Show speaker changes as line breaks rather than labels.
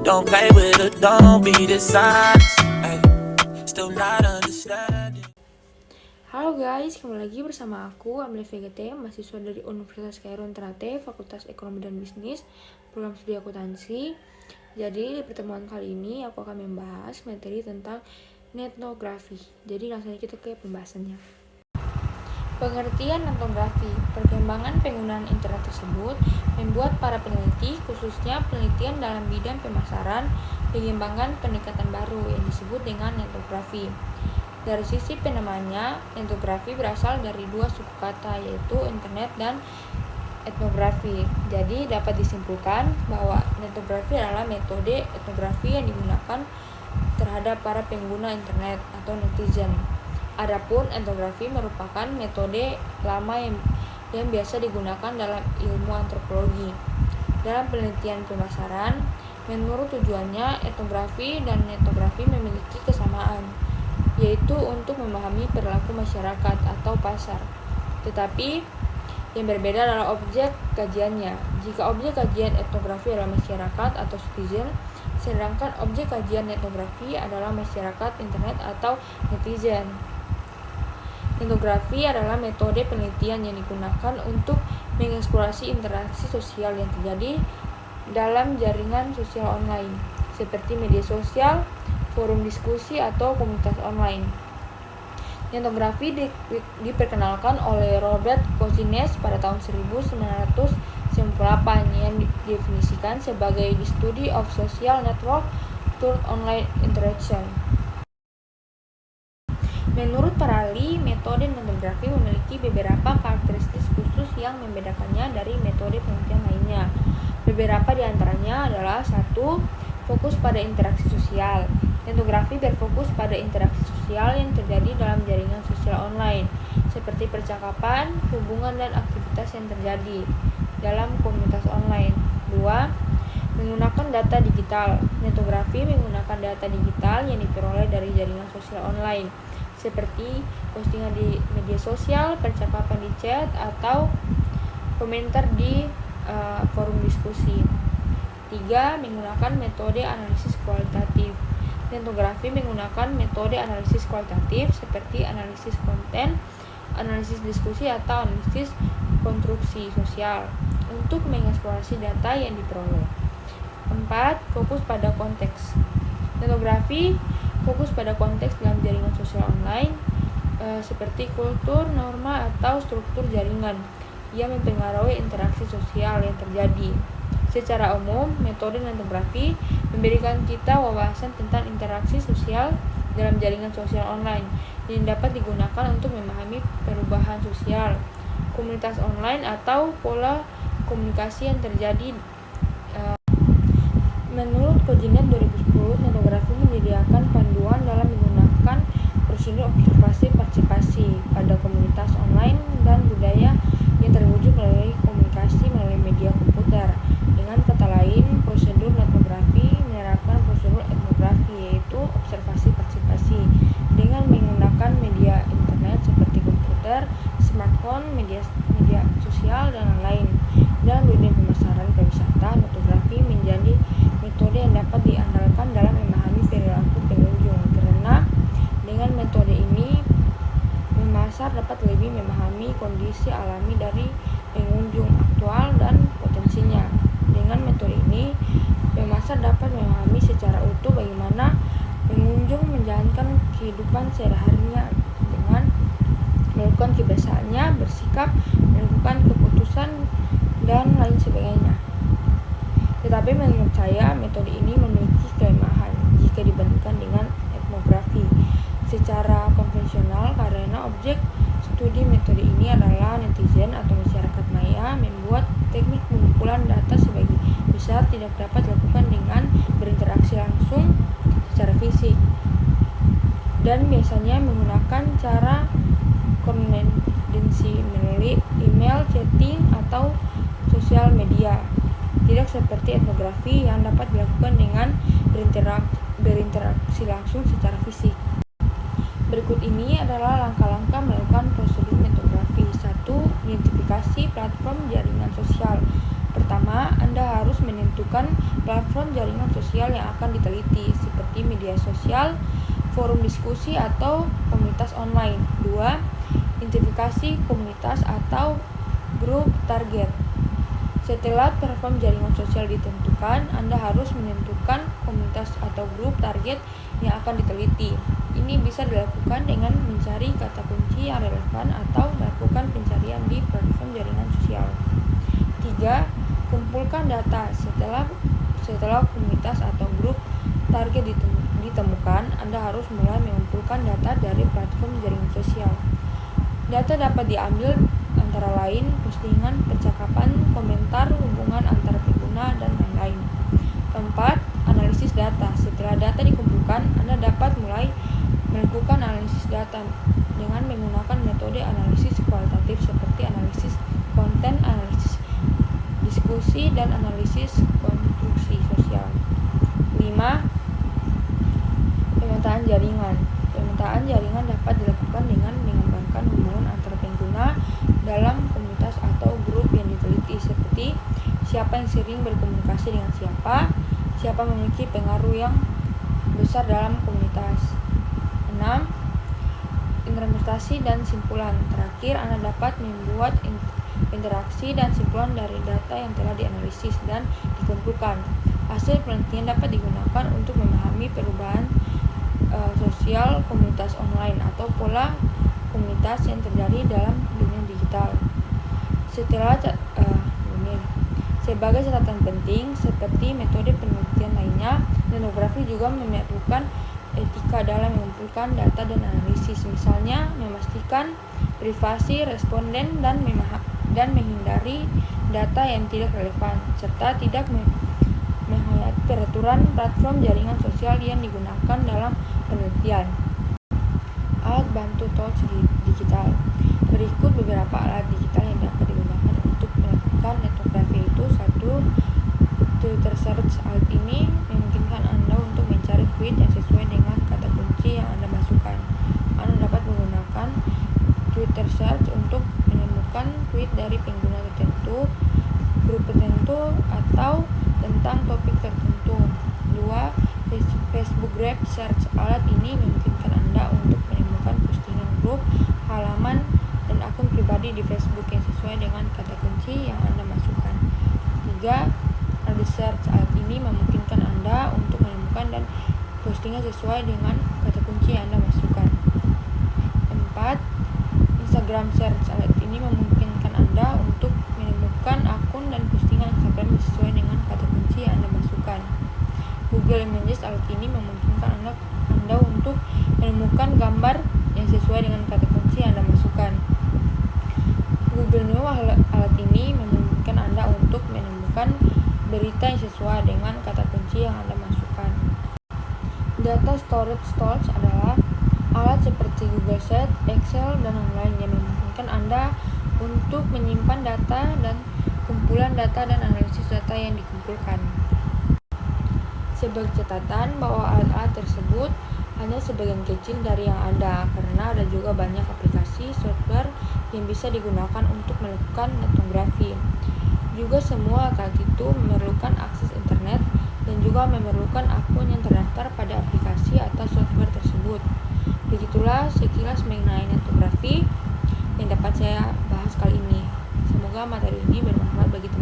Don't play with it, don't be dishonest. Ay, still not understanding.
Halo guys, kembali lagi bersama aku, Amelia VGT, mahasiswa dari Universitas Khairul Ternate, Fakultas Ekonomi dan Bisnis, program studi akuntansi. Jadi di pertemuan kali ini aku akan membahas materi tentang etnografi. Jadi langsung kita ke pembahasannya. Pengertian etnografi, perkembangan penggunaan internet tersebut membuat para peneliti, khususnya penelitian dalam bidang pemasaran, mengembangkan pendekatan baru yang disebut dengan etnografi. Dari sisi penamanya, etnografi berasal dari dua suku kata, yaitu internet dan etnografi. Jadi dapat disimpulkan bahwa etnografi adalah metode etnografi yang digunakan terhadap para pengguna internet atau netizen. Adapun etnografi merupakan metode lama yang biasa digunakan dalam ilmu antropologi. Dalam penelitian pemasaran, menurut tujuannya, etnografi dan etnografi memiliki kesamaan, yaitu untuk memahami perilaku masyarakat atau pasar. Tetapi yang berbeda adalah objek kajiannya. Jika objek kajian etnografi adalah masyarakat atau citizen, sedangkan objek kajian etnografi adalah masyarakat internet atau netizen. Etnografi adalah metode penelitian yang digunakan untuk mengeksplorasi interaksi sosial yang terjadi dalam jaringan sosial online, seperti media sosial, forum diskusi, atau komunitas online. Etnografi diperkenalkan oleh Robert Kozinets pada tahun 1998 yang didefinisikan sebagai the study of social network through online interaction. Menurut para ahli, metode etnografi memiliki beberapa karakteristik khusus yang membedakannya dari metode penelitian lainnya. Beberapa di antaranya adalah: 1. Fokus pada interaksi sosial. Etnografi berfokus pada interaksi sosial yang terjadi dalam jaringan sosial online, seperti percakapan, hubungan, dan aktivitas yang terjadi dalam komunitas online. 2. Menggunakan data digital. Etnografi menggunakan data digital yang diperoleh dari jaringan sosial online, seperti postingan di media sosial, percakapan di chat, atau komentar di forum diskusi. 3. Menggunakan metode analisis kualitatif. Etnografi menggunakan metode analisis kualitatif seperti analisis konten, analisis diskusi, atau analisis konstruksi sosial untuk mengeksplorasi data yang diperoleh. 4. Fokus pada konteks. Etnografi fokus pada konteks dalam jaringan sosial online, seperti kultur, norma, atau struktur jaringan yang mempengaruhi interaksi sosial yang terjadi. Secara umum, metode etnografi memberikan kita wawasan tentang interaksi sosial dalam jaringan sosial online yang dapat digunakan untuk memahami perubahan sosial, komunitas online, atau pola komunikasi yang terjadi. Menurut Kozinets 2010, etnografi menyediakan panduan dalam menggunakan prosedur observasi partisipasi pada komunitas online dan budaya yang terwujud melalui komunikasi melalui media komputer. Dengan kata lain, prosedur etnografi menerapkan prosedur etnografi, yaitu observasi partisipasi dengan menggunakan media internet seperti komputer, smartphone, media sosial, dan lain-lain. Dalam dunia pemasaran pariwisata, etnografi menjadi metode yang dapat diandalkan dalam memahami perilaku pengunjung, karena dengan metode ini pemasar dapat lebih memahami kondisi alami dari pengunjung aktual dan potensinya. Dengan metode ini, pemasar dapat memahami secara utuh bagaimana pengunjung menjalankan kehidupan sehari-harinya dengan melakukan kebiasaannya, bersikap, melakukan keputusan, dan lain sebagainya. Tetapi menurut saya, metode ini memiliki kelemahan jika dibandingkan dengan etnografi secara konvensional, karena objek studi metode ini adalah netizen atau masyarakat maya. Membuat teknik pengumpulan data sebagai besar tidak dapat dilakukan dengan berinteraksi langsung secara fisik, dan biasanya menggunakan cara korespondensi melalui email, chatting, atau sosial media. Tidak seperti etnografi yang dapat dilakukan dengan berinteraksi langsung secara fisik. Berikut ini adalah langkah-langkah melakukan prosedur etnografi. 1. Identifikasi platform jaringan sosial. harus menentukan platform jaringan sosial yang akan diteliti, seperti media sosial, forum diskusi, atau komunitas online. 2. Identifikasi komunitas atau grup target. Setelah platform jaringan sosial ditentukan, Anda harus menentukan komunitas atau grup target yang akan diteliti. Ini bisa dilakukan dengan mencari kata kunci yang relevan atau melakukan pencarian di platform jaringan sosial. 3. Kumpulkan data. Setelah komunitas atau grup target ditemukan, Anda harus mulai mengumpulkan data dari platform jaringan sosial. Data dapat diambil antara lain postingan, percakapan, komentar, hubungan antar pengguna, dan lain-lain. 4. Analisis data. Setelah data dikumpulkan, Anda dapat mulai melakukan analisis data dengan menggunakan metode analisis kualitatif seperti analisis konten, analisis diskusi, dan analisis konstruksi sosial. 5. Pemetaan jaringan. Pemetaan jaringan dapat dilakukan dengan menggambarkan hubungan antar pengguna dalam komunitas atau grup yang diteliti, seperti siapa yang sering berkomunikasi dengan siapa memiliki pengaruh yang besar dalam komunitas. 6. Interpretasi dan simpulan. Terakhir, Anda dapat membuat interaksi dan simpulan dari data yang telah dianalisis dan dikumpulkan. Hasil penelitian dapat digunakan untuk memahami perubahan sosial komunitas online atau pola komunitas yang terjadi dalam dunia digital. Sebagai catatan penting, seperti metode penelitian lainnya, etnografi juga memerlukan etika dalam mengumpulkan data dan analisis, misalnya memastikan privasi responden dan menghindari data yang tidak relevan, serta tidak menghayati peraturan platform jaringan sosial yang digunakan dalam penelitian. Alat bantu tools digital. Berikut beberapa alat digital yang dapat digunakan untuk melakukan etnografi, yaitu 1. Twitter search. Alat ini memungkinkan Anda untuk mencari tweet yang sesuai dengan kata kunci yang Anda masukkan. Anda dapat menggunakan Twitter search untuk menemukan tweet dari pengguna tertentu, grup tertentu, atau tentang topik tertentu. 2. Facebook Grab Search. Alat ini memungkinkan Anda untuk menemukan postingan grup, halaman, dan akun pribadi di Facebook yang sesuai dengan kata kunci yang Anda masukkan. 3. Search. Alat ini memungkinkan Anda untuk menemukan dan postingan sesuai dengan kata kunci yang Anda masukkan. 4. Instagram Search. Alat ini memungkinkan Anda untuk menemukan akun dan postingan Instagram sesuai dengan kata kunci yang Anda masukkan. Google Images. Alat ini memungkinkan Anda untuk menemukan gambar yang sesuai dengan kata kunci yang Anda masukkan. Google News. Alat ini memungkinkan Anda untuk menemukan berita yang sesuai dengan kata kunci yang Anda masukkan. Data storage tools adalah alat seperti Google Sheets, Excel, dan lain-lain yang memungkinkan Anda untuk menyimpan data dan kumpulan data dan analisis data yang dikumpulkan. Sebagai catatan bahwa alat-alat tersebut hanya sebagian kecil dari yang ada, karena ada juga banyak aplikasi software yang bisa digunakan untuk melakukan etnografi. Juga semua alat itu memerlukan akses internet dan juga memerlukan akun yang terdaftar pada aplikasi atau software tersebut. Begitulah sekilas mengenai etnografi yang dapat saya bahas kali ini. Semoga materi ini bermanfaat bagi teman-teman.